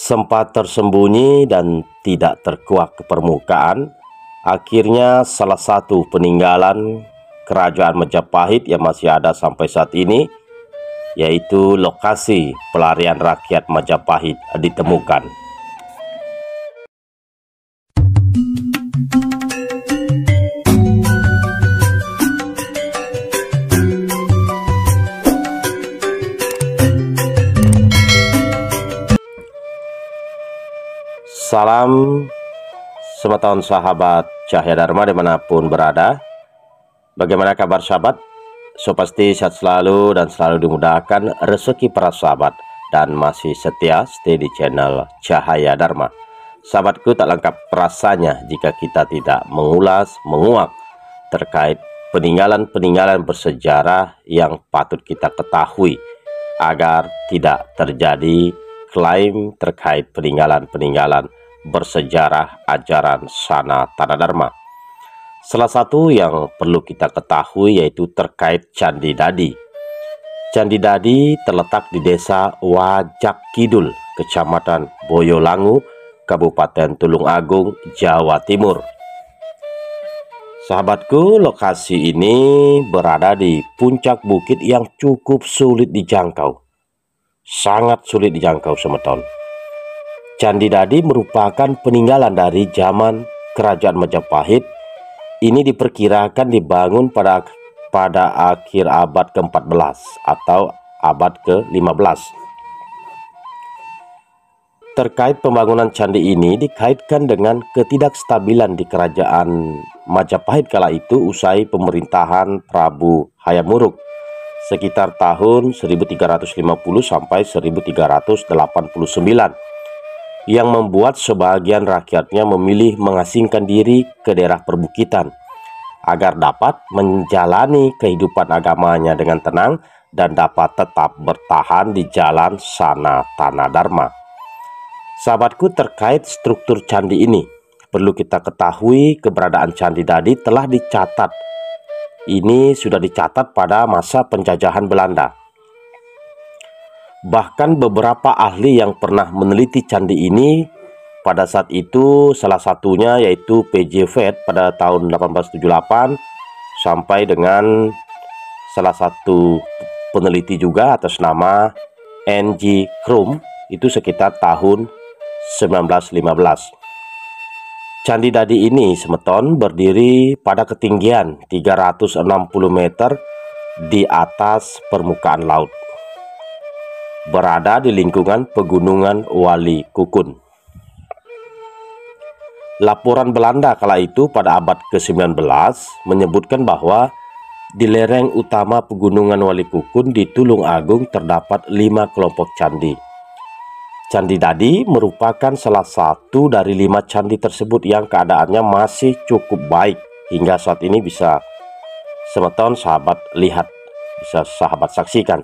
Sempat tersembunyi dan tidak terkuak ke permukaan, akhirnya salah satu peninggalan kerajaan Majapahit yang masih ada sampai saat ini, yaitu lokasi pelarian rakyat Majapahit, ditemukan. Salam sematan sahabat Cahaya Dharma dimanapun berada. Bagaimana kabar sahabat? So pasti sehat selalu dan selalu dimudahkan rezeki para sahabat dan masih setia stay di channel Cahaya Dharma. Sahabatku, tak lengkap rasanya jika kita tidak mengulas, menguak terkait peninggalan-peninggalan bersejarah yang patut kita ketahui agar tidak terjadi klaim terkait peninggalan-peninggalan bersejarah ajaran Sanatana Dharma. Salah satu yang perlu kita ketahui yaitu terkait Candi Dadi. Candi Dadi terletak di desa Wajak Kidul, Kecamatan Boyolangu, Kabupaten Tulungagung, Jawa Timur. Sahabatku, lokasi ini berada di puncak bukit yang cukup sulit dijangkau. Sangat sulit dijangkau semeton. Candi Dadi merupakan peninggalan dari zaman Kerajaan Majapahit. Ini diperkirakan dibangun pada akhir abad ke-14 atau abad ke-15. Terkait pembangunan candi ini dikaitkan dengan ketidakstabilan di Kerajaan Majapahit kala itu usai pemerintahan Prabu Hayam Wuruk sekitar tahun 1350 sampai 1389. Yang membuat sebagian rakyatnya memilih mengasingkan diri ke daerah perbukitan agar dapat menjalani kehidupan agamanya dengan tenang dan dapat tetap bertahan di jalan Sanatana Dharma. Sahabatku, terkait struktur candi ini perlu kita ketahui keberadaan Candi Dadi telah dicatat. Ini sudah dicatat pada masa penjajahan Belanda. Bahkan beberapa ahli yang pernah meneliti candi ini pada saat itu, salah satunya yaitu P.J. Voet pada tahun 1878 sampai dengan salah satu peneliti juga atas nama N.G. Krum, itu sekitar tahun 1915. Candi Dadi ini semeton berdiri pada ketinggian 360 meter di atas permukaan laut, berada di lingkungan pegunungan Wali Kukun. Laporan Belanda kala itu pada abad ke-19 menyebutkan bahwa di lereng utama pegunungan Wali Kukun di Tulungagung terdapat 5 kelompok candi. Candi Dadi merupakan salah satu dari 5 candi tersebut yang keadaannya masih cukup baik hingga saat ini. Bisa semeton sahabat lihat, bisa sahabat saksikan.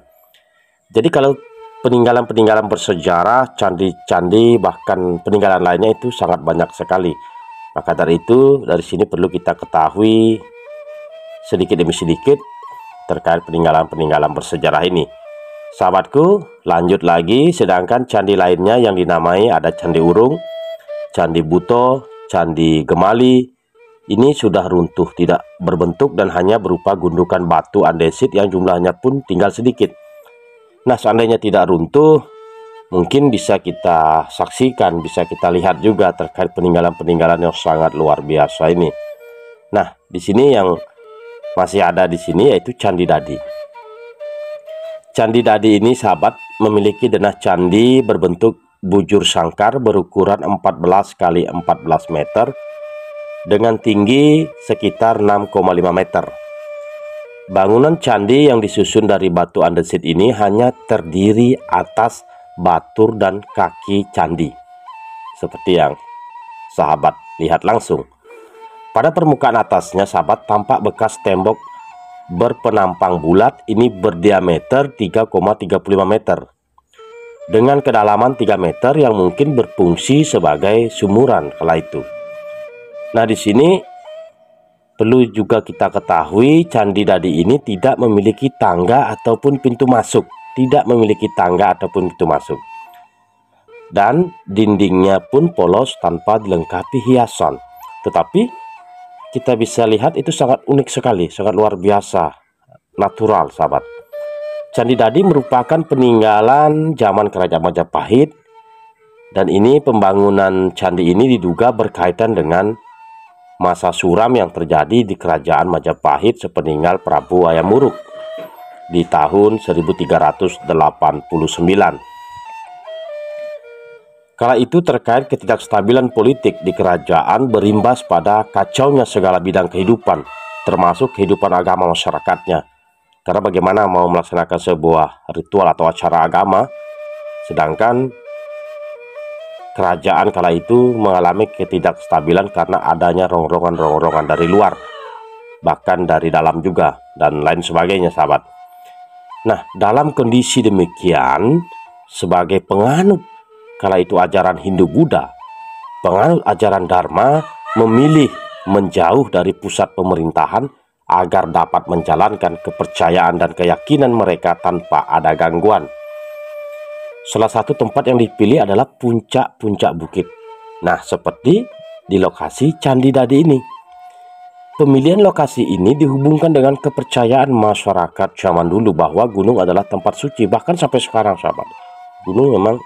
Jadi kalau peninggalan-peninggalan bersejarah, candi-candi, bahkan peninggalan lainnya itu sangat banyak sekali. Maka dari itu, dari sini perlu kita ketahui sedikit demi sedikit terkait peninggalan-peninggalan bersejarah ini. Sahabatku, lanjut lagi. Sedangkan candi lainnya yang dinamai ada Candi Urung, Candi Buto, Candi Gemali. Ini sudah runtuh, tidak berbentuk dan hanya berupa gundukan batu andesit yang jumlahnya pun tinggal sedikit. Nah, seandainya tidak runtuh, mungkin bisa kita saksikan, bisa kita lihat juga terkait peninggalan-peninggalan yang sangat luar biasa ini. Nah, di sini yang masih ada di sini yaitu Candi Dadi. Candi Dadi ini sahabat memiliki denah candi berbentuk bujur sangkar berukuran 14 kali 14 meter dengan tinggi sekitar 6,5 meter. Bangunan candi yang disusun dari batu andesit ini hanya terdiri atas batur dan kaki candi, seperti yang sahabat lihat langsung. Pada permukaan atasnya sahabat tampak bekas tembok berpenampang bulat, ini berdiameter 3,35 meter dengan kedalaman 3 meter yang mungkin berfungsi sebagai sumuran kala itu. Nah, di sini perlu juga kita ketahui Candi Dadi ini tidak memiliki tangga ataupun pintu masuk. Tidak memiliki tangga ataupun pintu masuk. dan dindingnya pun polos tanpa dilengkapi hiasan. Tetapi kita bisa lihat itu sangat unik sekali, sangat luar biasa, natural sahabat. Candi Dadi merupakan peninggalan zaman Kerajaan Majapahit, dan ini pembangunan candi ini diduga berkaitan dengan masa suram yang terjadi di Kerajaan Majapahit sepeninggal Prabu Hayam Wuruk di tahun 1389. Kala itu terkait ketidakstabilan politik di kerajaan berimbas pada kacaunya segala bidang kehidupan, termasuk kehidupan agama masyarakatnya. Karena bagaimana mau melaksanakan sebuah ritual atau acara agama, sedangkan kerajaan kala itu mengalami ketidakstabilan karena adanya rongrongan-rongrongan dari luar, bahkan dari dalam juga, dan lain sebagainya sahabat. Nah, dalam kondisi demikian, sebagai penganut kala itu ajaran Hindu-Buddha, penganut ajaran Dharma memilih menjauh dari pusat pemerintahan agar dapat menjalankan kepercayaan dan keyakinan mereka tanpa ada gangguan. Salah satu tempat yang dipilih adalah puncak-puncak bukit. Nah, seperti di lokasi Candi Dadi ini. Pemilihan lokasi ini dihubungkan dengan kepercayaan masyarakat zaman dulu bahwa gunung adalah tempat suci, bahkan sampai sekarang sahabat. Gunung memang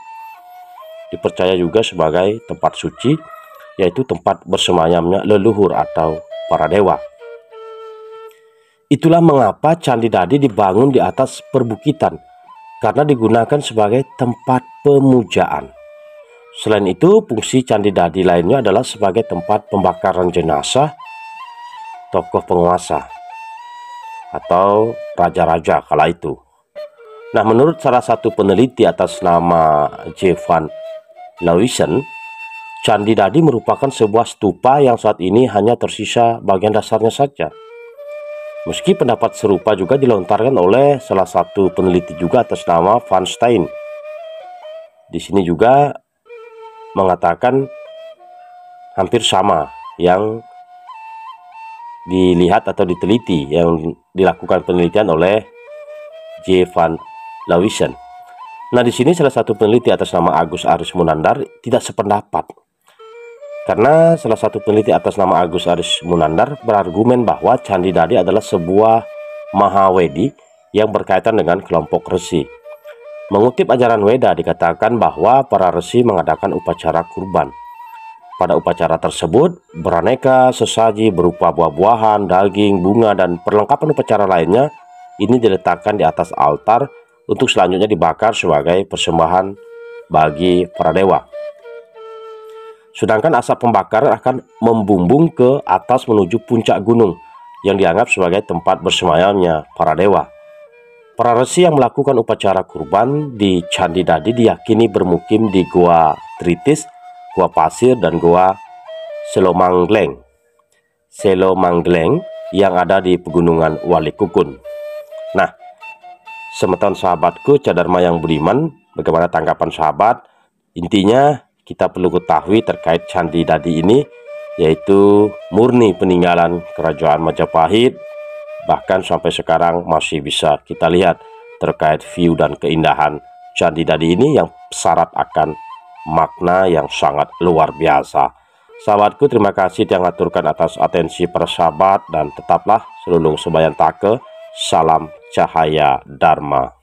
dipercaya juga sebagai tempat suci, yaitu tempat bersemayamnya leluhur atau para dewa. Itulah mengapa Candi Dadi dibangun di atas perbukitan, karena digunakan sebagai tempat pemujaan. Selain itu, fungsi Candi Dadi lainnya adalah sebagai tempat pembakaran jenazah tokoh penguasa atau raja-raja kala itu. Nah, menurut salah satu peneliti atas nama J. Van Leeuwen, Candi Dadi merupakan sebuah stupa yang saat ini hanya tersisa bagian dasarnya saja. Meski pendapat serupa juga dilontarkan oleh salah satu peneliti juga atas nama Van Stein. Di sini juga mengatakan hampir sama yang dilihat atau diteliti, yang dilakukan penelitian oleh J. Van Leeuwen. Nah, di sini salah satu peneliti atas nama Agus Aris Munandar tidak sependapat. Karena salah satu peneliti atas nama Agus Aris Munandar berargumen bahwa Candi Dadi adalah sebuah Mahawedi yang berkaitan dengan kelompok resi. Mengutip ajaran Weda dikatakan bahwa para resi mengadakan upacara kurban. Pada upacara tersebut, beraneka sesaji berupa buah-buahan, daging, bunga, dan perlengkapan upacara lainnya ini diletakkan di atas altar untuk selanjutnya dibakar sebagai persembahan bagi para dewa. Sedangkan asap pembakaran akan membumbung ke atas menuju puncak gunung yang dianggap sebagai tempat bersemayamnya para dewa. Para resi yang melakukan upacara kurban di Candi Dadi diyakini bermukim di Gua Tritis, Gua Pasir, dan Gua Selomanggleng yang ada di Pegunungan Walikukun. Nah, semeton sahabatku Cadharma yang budiman, bagaimana tanggapan sahabat? Intinya kita perlu ketahui terkait Candi Dadi ini, yaitu murni peninggalan Kerajaan Majapahit. Bahkan sampai sekarang masih bisa kita lihat terkait view dan keindahan Candi Dadi ini yang syarat akan makna yang sangat luar biasa. Sahabatku, terima kasih yang aturkan atas atensi para sahabat, dan tetaplah selulung sembahyang take. Salam cahaya Dharma.